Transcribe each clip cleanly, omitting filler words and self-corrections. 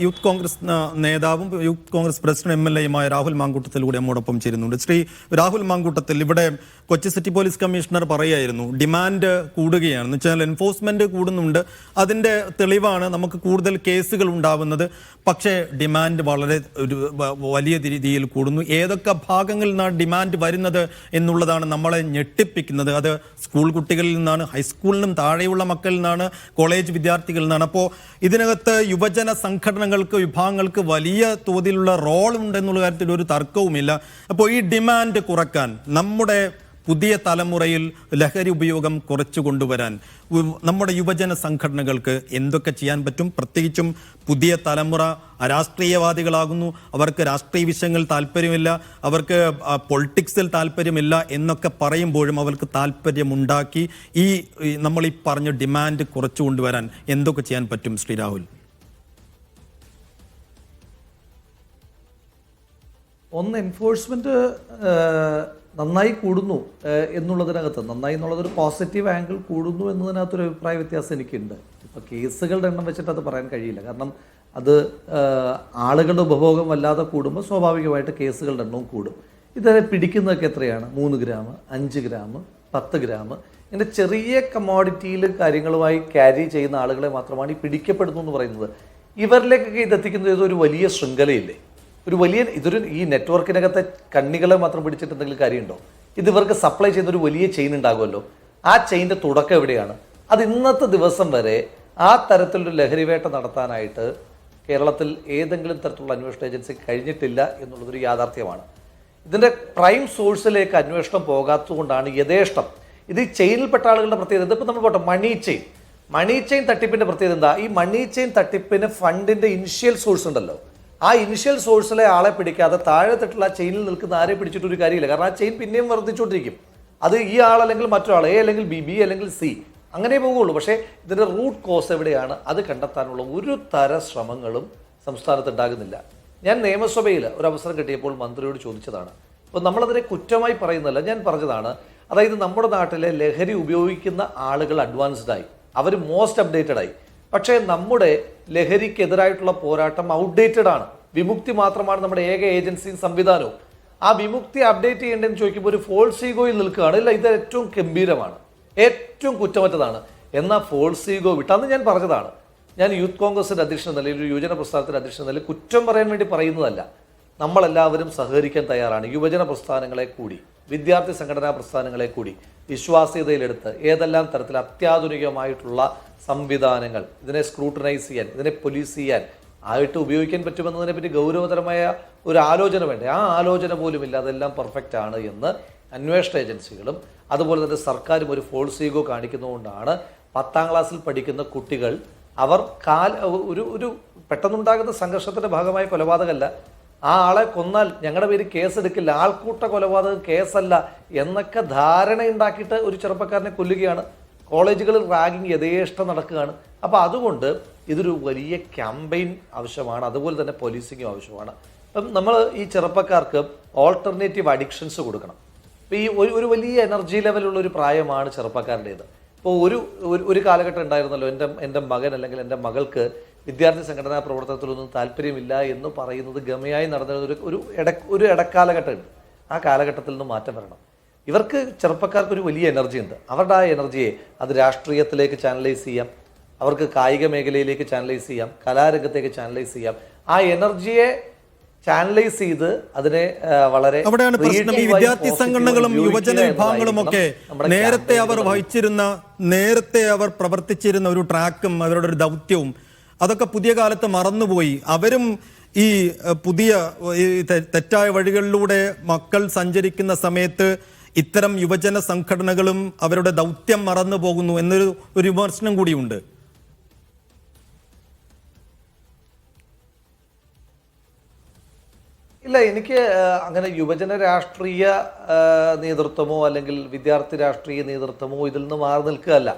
Youth Congress നേതാവും youth Congress president MLA-യുമായ Rahul മാങ്കൂട്ടത്തിലൂടെ നമ്മോടൊപ്പം ചേരുന്നുണ്ട്. ശ്രീ രാഹുൽ മാങ്കൂട്ടത്തിൽ, ഇവിടെ കൊച്ചി സിറ്റി പോലീസ് കമ്മീഷണർ പറയായിരുന്നു ഡിമാൻഡ് കൂടുകയാണെന്ന് വെച്ചാൽ എൻഫോഴ്സ്മെന്റ് കൂടുന്നുണ്ട്, അതിന്റെ തെളിവാണ് നമുക്ക് കൂടുതൽ കേസുകൾ ഉണ്ടാവുന്നത്. പക്ഷേ ഡിമാൻഡ് വളരെ വലിയ രീതിയിൽ കൂടുന്നു. ഏതൊക്കെ ഭാഗങ്ങളിൽ നിന്നാണ് ഡിമാൻഡ് വരുന്നത് എന്നുള്ളതാണ് നമ്മളെ ഞെട്ടിപ്പിക്കുന്നത്. അത് സ്കൂൾ കുട്ടികളിൽ നിന്നാണ്, ഹൈസ്കൂളിനും താഴെയുള്ള മക്കളിൽ നിന്നാണ്, കോളേജ് വിദ്യാർത്ഥികളിൽ നിന്നാണ്. അപ്പോൾ ഇതിനകത്ത് യുവജന സംഘടനകൾക്ക്, വിഭാഗങ്ങൾക്ക് വലിയ തോതിലുള്ള റോൾ ഉണ്ടെന്നുള്ള കാര്യത്തിൽ ഒരു തർക്കവുമില്ല. അപ്പോൾ ഈ ഡിമാൻഡ് കുറക്കാൻ, നമ്മുടെ പുതിയ തലമുറയിൽ ലഹരി ഉപയോഗം കുറച്ചു കൊണ്ടുവരാൻ നമ്മുടെ യുവജന സംഘടനകൾക്ക് എന്തൊക്കെ ചെയ്യാൻ പറ്റും? പ്രത്യേകിച്ചും പുതിയ തലമുറ അരാഷ്ട്രീയവാദികളാകുന്നു, അവർക്ക് രാഷ്ട്രീയ വിഷയങ്ങളിൽ താല്പര്യമില്ല, അവർക്ക് പൊളിറ്റിക്സിൽ താല്പര്യമില്ല എന്നൊക്കെ പറയുമ്പോഴും അവർക്ക് താല്പര്യമുണ്ടാക്കി ഈ നമ്മൾ ഈ പറഞ്ഞ ഡിമാൻഡ് കുറച്ചു കൊണ്ടുവരാൻ എന്തൊക്കെ ചെയ്യാൻ പറ്റും ശ്രീ രാഹുൽ? ഒന്ന്, എൻഫോഴ്സ്മെന്റ് നന്നായി കൂടുന്നു എന്നുള്ളതിനകത്ത്, നന്നായി എന്നുള്ളതൊരു പോസിറ്റീവ് ആംഗിൾ കൂടുന്നു എന്നതിനകത്തൊരു അഭിപ്രായ വ്യത്യാസം എനിക്കുണ്ട്. ഇപ്പോൾ കേസുകളുടെ എണ്ണം വെച്ചിട്ട് അത് പറയാൻ കഴിയില്ല. കാരണം അത് ആളുകളുടെ ഉപഭോഗം വല്ലാതെ കൂടുമ്പോൾ സ്വാഭാവികമായിട്ട് കേസുകളുടെ എണ്ണവും കൂടും. ഇതിനെ പിടിക്കുന്നതൊക്കെ എത്രയാണ്? 3 ഗ്രാം, 5 ഗ്രാം, 10 ഗ്രാം, ഇങ്ങനെ ചെറിയ കമ്മോഡിറ്റിയിൽ കാര്യങ്ങളുമായി ക്യാരി ചെയ്യുന്ന ആളുകളെ മാത്രമാണ് ഈ പിടിക്കപ്പെടുന്നു എന്ന് പറയുന്നത്. ഇവരിലേക്കൊക്കെ ഇതെത്തിക്കുന്നത് ഇതൊരു വലിയ ശൃംഖലയില്ലേ, ഇതൊരു ഈ നെറ്റ്വർക്കിനകത്തെ കണ്ണികളെ മാത്രം പിടിച്ചിട്ട് എന്തെങ്കിലും കാര്യമുണ്ടോ? ഇത് ഇവർക്ക് സപ്ലൈ ചെയ്യുന്ന ഒരു വലിയ ചെയിൻ ഉണ്ടാകുമല്ലോ. ആ ചെയിൻ്റെ തുടക്കം എവിടെയാണ്? അത് ഇന്നത്തെ ദിവസം വരെ ആ തരത്തിലൊരു ലഹരിവേട്ട നടത്താനായിട്ട് കേരളത്തിൽ ഏതെങ്കിലും തരത്തിലുള്ള അന്വേഷണ ഏജൻസി കഴിഞ്ഞിട്ടില്ല എന്നുള്ളതൊരു യാഥാർത്ഥ്യമാണ്. ഇതിൻ്റെ പ്രൈം സോഴ്സിലേക്ക് അന്വേഷണം പോകാത്തതുകൊണ്ടാണ് യഥേഷ്ടം ഇത് ഈ ചെയിനിൽപ്പെട്ട ആളുകളുടെ പ്രത്യേകത. ഇതിപ്പോൾ നമ്മൾ പോട്ടെ, മണി ചെയിൻ തട്ടിപ്പിൻ്റെ പ്രത്യേകത എന്താ? ഈ മണി ചെയിൻ തട്ടിപ്പിന് ഫണ്ടിൻ്റെ ഇനിഷ്യൽ സോഴ്സ് ഉണ്ടല്ലോ, ആ ഇനിഷ്യൽ സോഴ്സിലെ ആളെ പിടിക്കാതെ താഴെത്തിട്ടുള്ള ചെയിനിൽ നിൽക്കുന്ന ആരെ പിടിച്ചിട്ടൊരു കാര്യമില്ല. കാരണം ആ ചെയിൻ പിന്നെയും വർദ്ധിച്ചുകൊണ്ടിരിക്കും. അത് ഈ ആളല്ലെങ്കിൽ മറ്റൊരാൾ, A അല്ലെങ്കിൽ B അല്ലെങ്കിൽ C, അങ്ങനെ പോകുള്ളൂ. പക്ഷേ ഇതിൻ്റെ റൂട്ട് കോസ് എവിടെയാണ്, അത് കണ്ടെത്താനുള്ള ഒരു തര ശ്രമങ്ങളും സംസ്ഥാനത്ത് ഉണ്ടാകുന്നില്ല. ഞാൻ നിയമസഭയിൽ ഒരു അവസരം കിട്ടിയപ്പോൾ മന്ത്രിയോട് ചോദിച്ചതാണ്. അപ്പോൾ നമ്മളതിനെ കുറ്റമായി പറയുന്നതല്ല, ഞാൻ പറഞ്ഞതാണ്. അതായത് നമ്മുടെ നാട്ടിലെ ലഹരി ഉപയോഗിക്കുന്ന ആളുകൾ അഡ്വാൻസ്ഡായി, അവർ മോസ്റ്റ് അപ്ഡേറ്റഡ് ആയി. പക്ഷേ നമ്മുടെ ലഹരിക്കെതിരായിട്ടുള്ള പോരാട്ടം ഔട്ട്ഡേറ്റഡ് ആണ്. വിമുക്തി മാത്രമാണ് നമ്മുടെ ഏക ഏജൻസിയും സംവിധാനവും. ആ വിമുക്തി അപ്ഡേറ്റ് ചെയ്യേണ്ടതെന്ന് ചോദിക്കുമ്പോൾ ഒരു ഫോൾസ് ഈഗോയിൽ നിൽക്കുകയാണ്. ഇല്ല, ഇത് ഏറ്റവും ഗംഭീരമാണ്, ഏറ്റവും കുറ്റമറ്റതാണ്. എന്നാൽ ഫോൾസ് ഈഗോ വിട്ടാന്ന് ഞാൻ പറഞ്ഞതാണ്. ഞാൻ യൂത്ത് കോൺഗ്രസിൻ്റെ അധ്യക്ഷൻ എന്ന നിലയിൽ, ഒരു യുവജന പ്രസ്ഥാനത്തിൻ്റെ അധ്യക്ഷൻ എന്ന നിലയിൽ കുറ്റം പറയാൻ വേണ്ടി പറയുന്നതല്ല. നമ്മളെല്ലാവരും സഹകരിക്കാൻ തയ്യാറാണ്. യുവജന പ്രസ്ഥാനങ്ങളെ കൂടി, വിദ്യാർത്ഥി സംഘടനാ പ്രസ്ഥാനങ്ങളെ കൂടി വിശ്വാസ്യതയിലെടുത്ത് ഏതെല്ലാം തരത്തിൽ അത്യാധുനികമായിട്ടുള്ള സംവിധാനങ്ങൾ ഇതിനെ സ്ക്രൂട്ടനൈസ് ചെയ്യാൻ, ഇതിനെ പോലീസ് ചെയ്യാൻ ആയിട്ട് ഉപയോഗിക്കാൻ പറ്റുമെന്നതിനെ പറ്റി ഗൗരവതരമായ ഒരു ആലോചന വേണ്ടേ? ആ ആലോചന പോലും ഇല്ല. അതെല്ലാം പെർഫെക്റ്റ് ആണ് എന്ന് അന്വേഷണ ഏജൻസികളും അതുപോലെ തന്നെ സർക്കാരും ഒരു ഫോൾസ് ഈഗോ കാണിക്കുന്നതുകൊണ്ടാണ് 10ാം ക്ലാസ്സിൽ പഠിക്കുന്ന കുട്ടികൾ അവർ ഒരു പെട്ടെന്നുണ്ടാകുന്ന സംഘർഷത്തിൻ്റെ ഭാഗമായ കൊലപാതകമല്ല, ആ ആളെ കൊന്നാൽ ഞങ്ങളുടെ പേര് കേസെടുക്കില്ല, ആൾക്കൂട്ട കൊലപാതകം കേസല്ല എന്നൊക്കെ ധാരണയുണ്ടാക്കിയിട്ട് ഒരു ചെറുപ്പക്കാരനെ കൊല്ലുകയാണ്. കോളേജുകളിൽ റാഗിങ് യഥേഷ്ടം നടക്കുകയാണ്. അപ്പോൾ അതുകൊണ്ട് ഇതൊരു വലിയ ക്യാമ്പയിൻ ആവശ്യമാണ്. അതുപോലെ തന്നെ പോലീസിങ്ങും ആവശ്യമാണ്. അപ്പം നമ്മൾ ഈ ചെറുപ്പക്കാർക്ക് ഓൾട്ടർനേറ്റീവ് അഡിക്ഷൻസ് കൊടുക്കണം. ഇപ്പോൾ ഈ ഒരു വലിയ എനർജി ലെവലുള്ള ഒരു പ്രായമാണ് ചെറുപ്പക്കാരുടേത്. ഇപ്പോൾ ഒരു കാലഘട്ടം ഉണ്ടായിരുന്നല്ലോ, എൻ്റെ മകൻ അല്ലെങ്കിൽ എൻ്റെ മകൾക്ക് വിദ്യാർത്ഥി സംഘടനാ പ്രവർത്തനത്തിലൊന്നും താല്പര്യമില്ല എന്ന് പറയുന്നത് ഗമയായി നടന്നിരുന്ന ഒരു ഇടക്കാലഘട്ടമുണ്ട്. ആ കാലഘട്ടത്തിൽ നിന്ന് മാറ്റം വരണം. ഇവർക്ക് ചെറുപ്പക്കാർക്കൊരു വലിയ എനർജി ഉണ്ട്. അവരുടെ ആ എനർജിയെ അത് രാഷ്ട്രീയത്തിലേക്ക് ചാനലൈസ് ചെയ്യാം, അവർക്ക് കായിക മേഖലയിലേക്ക് ചാനലൈസ് ചെയ്യാം, കലാരംഗത്തേക്ക് ചാനലൈസ് ചെയ്യാം. ആ എനർജിയെ ചാനലൈസ് ചെയ്ത് അതിനെ വളരെ അവിടെയാണ് പ്രശ്നം. ഈ വിദ്യാർത്ഥി സംഘടനകളും യുവജന വിഭാഗങ്ങളും ഒക്കെ നേരത്തെ അവർ പ്രവർത്തിച്ചിരുന്ന ഒരു ട്രാക്കും അവരുടെ ഒരു ദൗത്യവും അതൊക്കെ പുതിയ കാലത്ത് മറന്നുപോയി. അവരും ഈ പുതിയ തെറ്റായ വഴികളിലൂടെ മക്കൾ സഞ്ചരിക്കുന്ന സമയത്ത് ഇത്തരം യുവജന സംഘടനകളും അവരുടെ ദൗത്യം മറന്നു പോകുന്നു എന്നൊരു വിമർശനം കൂടിയുണ്ട്. ഇല്ല, എനിക്ക് അങ്ങനെ യുവജന രാഷ്ട്രീയ നേതൃത്വമോ അല്ലെങ്കിൽ വിദ്യാർത്ഥി രാഷ്ട്രീയ നേതൃത്വമോ ഇതിൽ നിന്ന് മാറി നിൽക്കുകയല്ല.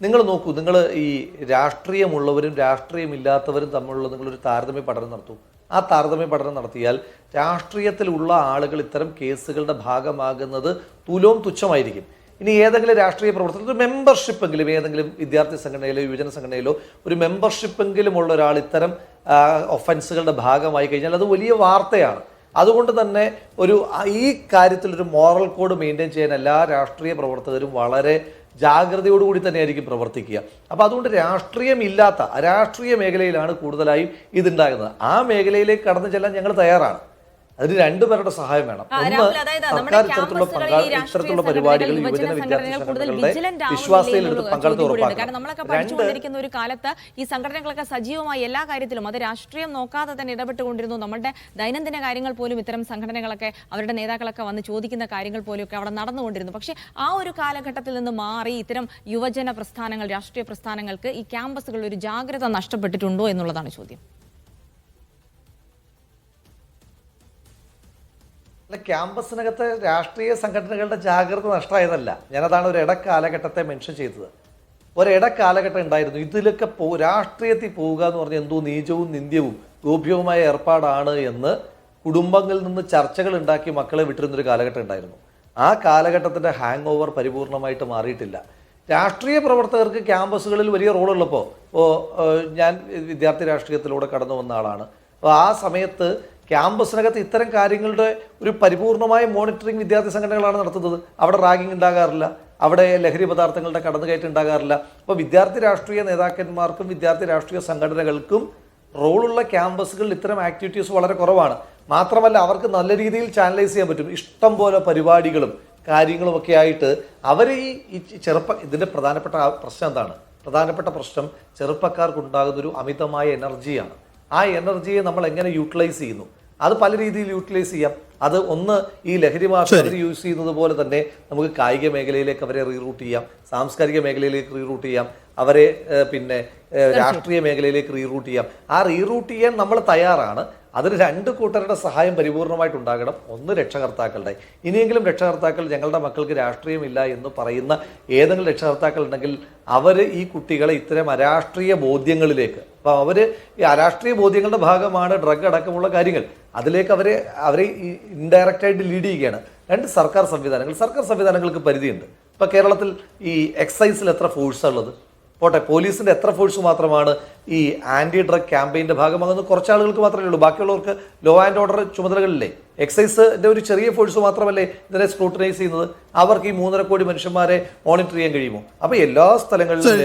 നിങ്ങൾ നോക്കൂ, നിങ്ങൾ ഈ രാഷ്ട്രീയമുള്ളവരും രാഷ്ട്രീയമില്ലാത്തവരും തമ്മിലുള്ള നിങ്ങളൊരു താരതമ്യ പഠനം നടത്തൂ. ആ താരതമ്യ പഠനം നടത്തിയാൽ രാഷ്ട്രീയത്തിലുള്ള ആളുകൾ ഇത്തരം കേസുകളുടെ ഭാഗമാകുന്നത് തുലോം തുച്ഛമായിരിക്കും. ഇനി ഏതെങ്കിലും രാഷ്ട്രീയ പ്രവർത്തനത്തിൽ ഒരു മെമ്പർഷിപ്പെങ്കിലും ഏതെങ്കിലും വിദ്യാർത്ഥി സംഘടനയിലോ യുവജന സംഘടനയിലോ ഒരു മെമ്പർഷിപ്പെങ്കിലും ഉള്ള ഒരാൾ ഇത്തരം ഒഫൻസുകളുടെ ഭാഗമായി കഴിഞ്ഞാൽ അത് വലിയ വാർത്തയാണ്. അതുകൊണ്ട് തന്നെ ഈ കാര്യത്തിൽ ഒരു മോറൽ കോഡ് മെയിൻറ്റെയിൻ ചെയ്യാൻ എല്ലാ രാഷ്ട്രീയ പ്രവർത്തകരും വളരെ ജാഗ്രതയോടുകൂടി തന്നെയായിരിക്കും പ്രവർത്തിക്കുക. അപ്പോൾ അതുകൊണ്ട് രാഷ്ട്രീയമില്ലാത്ത അരാഷ്ട്രീയ മേഖലയിലാണ് കൂടുതലായും ഇതുണ്ടാകുന്നത്. ആ മേഖലയിലേക്ക് കടന്നു ചെല്ലാൻ ഞങ്ങൾ തയ്യാറാണ്. അതിന് രണ്ടുപേരുടെ സഹായം വേണം. ഒന്ന്, സർക്കാർ ഇത്തരത്തിലുള്ള പരിപാടികൾ യുവജന വിദ്യാർത്ഥി സംഘടനകളുടെ വിശ്വാസത്തിലെടുത്ത് പങ്കാളിത്തം ഉറപ്പാക്കണം. നമ്മളൊക്കെ പഠിച്ചുകൊണ്ടിരിക്കുന്ന ഒരു കാലത്ത് ഈ സംഘടനകളൊക്കെ സജീവമായി എല്ലാ കാര്യത്തിലും അത് രാഷ്ട്രീയം നോക്കാതെ തന്നെ ഇടപെട്ടുകൊണ്ടിരുന്നു. നമ്മുടെ ദൈനംദിന കാര്യങ്ങൾ പോലും ഇത്തരം സംഘടനകളൊക്കെ അവരുടെ നേതാക്കളൊക്കെ വന്ന് ചോദിക്കുന്ന കാര്യങ്ങൾ പോലും ഒക്കെ അവിടെ നടന്നുകൊണ്ടിരുന്നു. പക്ഷേ ആ ഒരു കാലഘട്ടത്തിൽ നിന്ന് മാറി ഇത്തരം യുവജന പ്രസ്ഥാനങ്ങൾ, രാഷ്ട്രീയ പ്രസ്ഥാനങ്ങൾക്ക് ഈ ക്യാമ്പസുകളിൽ ഒരു ജാഗ്രത നഷ്ടപ്പെട്ടിട്ടുണ്ടോ എന്നുള്ളതാണ് ചോദ്യം. ക്യാമ്പസിനകത്ത് രാഷ്ട്രീയ സംഘടനകളുടെ ജാഗ്രത നഷ്ടമായതല്ല. ഞാനതാണ് ഒരു ഇടക്കാലഘട്ടത്തെ മെൻഷൻ ചെയ്തത്. ഒരിടക്കാലഘട്ടം ഉണ്ടായിരുന്നു. ഇതിലൊക്കെ രാഷ്ട്രീയത്തിൽ പോവുക എന്ന് പറഞ്ഞാൽ എന്തോ നീചവും നിന്ദ്യവും ഗോപ്യവുമായ ഏർപ്പാടാണ് എന്ന് കുടുംബങ്ങളിൽ നിന്ന് ചർച്ചകൾ ഉണ്ടാക്കി മക്കളെ വിട്ടിരുന്നൊരു കാലഘട്ടം ഉണ്ടായിരുന്നു. ആ കാലഘട്ടത്തിൻ്റെ ഹാങ് ഓവർ പരിപൂർണമായിട്ട് മാറിയിട്ടില്ല. രാഷ്ട്രീയ പ്രവർത്തകർക്ക് ക്യാമ്പസുകളിൽ വലിയ റോളുള്ളപ്പോൾ ഞാൻ വിദ്യാർത്ഥി രാഷ്ട്രീയത്തിലൂടെ കടന്നു വന്ന ആളാണ്. അപ്പോൾ ആ സമയത്ത് ക്യാമ്പസിനകത്ത് ഇത്തരം കാര്യങ്ങളുടെ ഒരു പരിപൂർണമായ മോണിറ്ററിംഗ് വിദ്യാർത്ഥി സംഘടനകളാണ് നടത്തുന്നത്. അവിടെ റാഗിംഗ് ഉണ്ടാകാറില്ല, അവിടെ ലഹരി പദാർത്ഥങ്ങളുടെ കടന്നുകയറ്റം ഉണ്ടാകാറില്ല. അപ്പോൾ വിദ്യാർത്ഥി രാഷ്ട്രീയ നേതാക്കന്മാർക്കും വിദ്യാർത്ഥി രാഷ്ട്രീയ സംഘടനകൾക്കും റോളുള്ള ക്യാമ്പസുകളിൽ ഇത്തരം ആക്ടിവിറ്റീസ് വളരെ കുറവാണ്. മാത്രമല്ല അവർക്ക് നല്ല രീതിയിൽ ചാനലൈസ് ചെയ്യാൻ പറ്റും. ഇഷ്ടം പോലെ പരിപാടികളും കാര്യങ്ങളുമൊക്കെ ആയിട്ട് അവർ ഈ ഇതിൻ്റെ പ്രധാനപ്പെട്ട പ്രശ്നം എന്താണ്? പ്രധാനപ്പെട്ട പ്രശ്നം ചെറുപ്പക്കാർക്കുണ്ടാകുന്നൊരു അമിതമായ എനർജിയാണ്. ആ എനർജിയെ നമ്മൾ എങ്ങനെ യൂട്ടിലൈസ് ചെയ്യുന്നു? അത് പല രീതിയിൽ യൂട്ടിലൈസ് ചെയ്യാം. അത് ഒന്ന് ഈ ലഹരി മാഫിയ യൂസ് ചെയ്യുന്നത് പോലെ തന്നെ നമുക്ക് കായിക മേഖലയിലേക്ക് അവരെ റീറൂട്ട് ചെയ്യാം, സാംസ്കാരിക മേഖലയിലേക്ക് റീറൂട്ട് ചെയ്യാം, അവരെ പിന്നെ രാഷ്ട്രീയ മേഖലയിലേക്ക് റീറൂട്ട് ചെയ്യാം. ആ റീറൂട്ട് ചെയ്യാൻ നമ്മൾ തയ്യാറാണ്. അതിന് രണ്ട് കൂട്ടരുടെ സഹായം പരിപൂർണമായിട്ട് ഉണ്ടാകണം. ഒന്ന് രക്ഷകർത്താക്കളുടെ. ഇനിയെങ്കിലും രക്ഷകർത്താക്കൾ ഞങ്ങളുടെ മക്കൾക്ക് രാഷ്ട്രീയമില്ല എന്ന് പറയുന്ന ഏതെങ്കിലും രക്ഷകർത്താക്കൾ ഉണ്ടെങ്കിൽ അവർ ഈ കുട്ടികളെ ഇത്തരം അരാഷ്ട്രീയ ബോധ്യങ്ങളിലേക്ക്, അപ്പോൾ അവർ ഈ അരാഷ്ട്രീയ ബോധ്യങ്ങളുടെ ഭാഗമാണ് ഡ്രഗ് അടക്കമുള്ള കാര്യങ്ങൾ, അതിലേക്ക് അവരെ ഇൻഡയറക്റ്റായിട്ട് ലീഡ് ചെയ്യുകയാണ്. രണ്ട് സർക്കാർ സംവിധാനങ്ങൾക്ക് പരിധിയുണ്ട്. ഇപ്പോൾ കേരളത്തിൽ ഈ എക്സൈസിൽ എത്ര ഫോഴ്സാണ് ഉള്ളത്? പോട്ടെ, പോലീസിൻ്റെ എത്ര ഫോഴ്സ് മാത്രമാണ് ഈ ആൻറ്റി ഡ്രഗ് ക്യാമ്പയിൻ്റെ ഭാഗമാകുന്നത്? കുറച്ച് ആളുകൾക്ക് മാത്രമേ ഉള്ളൂ. ബാക്കിയുള്ളവർക്ക് ലോ ആൻഡ് ഓർഡർ ചുമതലകളില്ലേ? എക്സൈസിൻ്റെ ഒരു ചെറിയ ഫോഴ്സ് മാത്രമല്ലേ ഇതിനെ സ്ക്രൂട്ടനൈസ് ചെയ്യുന്നത്? അവർക്ക് ഈ 3.5 കോടി മനുഷ്യന്മാരെ മോണിറ്റർ ചെയ്യാൻ കഴിയുമോ? അപ്പോൾ എല്ലാ സ്ഥലങ്ങളിലും